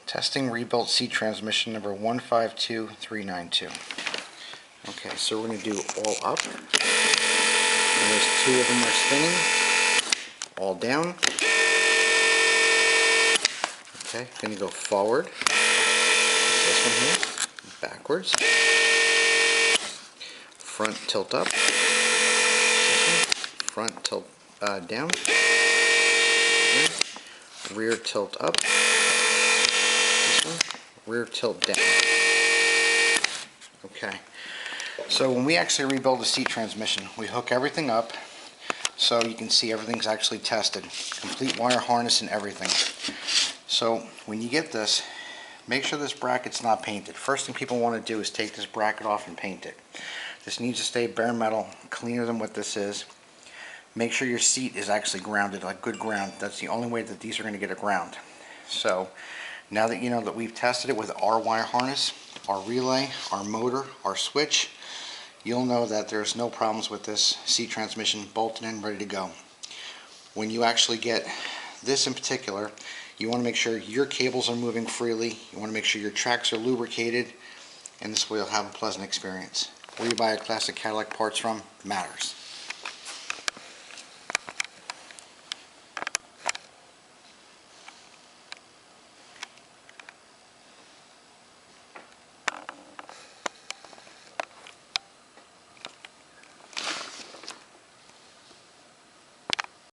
Testing rebuilt seat transmission number 152392. Okay, so we're going to do all up. And there's 2 of them are spinning. All down. Okay, going to go forward. This one here. Backwards. Front tilt up. Front tilt down. Rear tilt up. This one. Rear tilt down. Okay. So when we actually rebuild a seat transmission, we hook everything up so you can see everything's actually tested. Complete wire harness and everything. So when you get this, make sure this bracket's not painted. First thing people want to do is take this bracket off and paint it. This needs to stay bare metal, cleaner than what this is. Make sure your seat is actually grounded, like good ground. That's the only way that these are going to get a ground. So now that you know that we've tested it with our wire harness, our relay, our motor, our switch, you'll know that there's no problems with this seat transmission bolted in, ready to go. When you actually get this in particular, you want to make sure your cables are moving freely, you want to make sure your tracks are lubricated, and this way you'll have a pleasant experience. Where you buy your classic Cadillac parts from matters.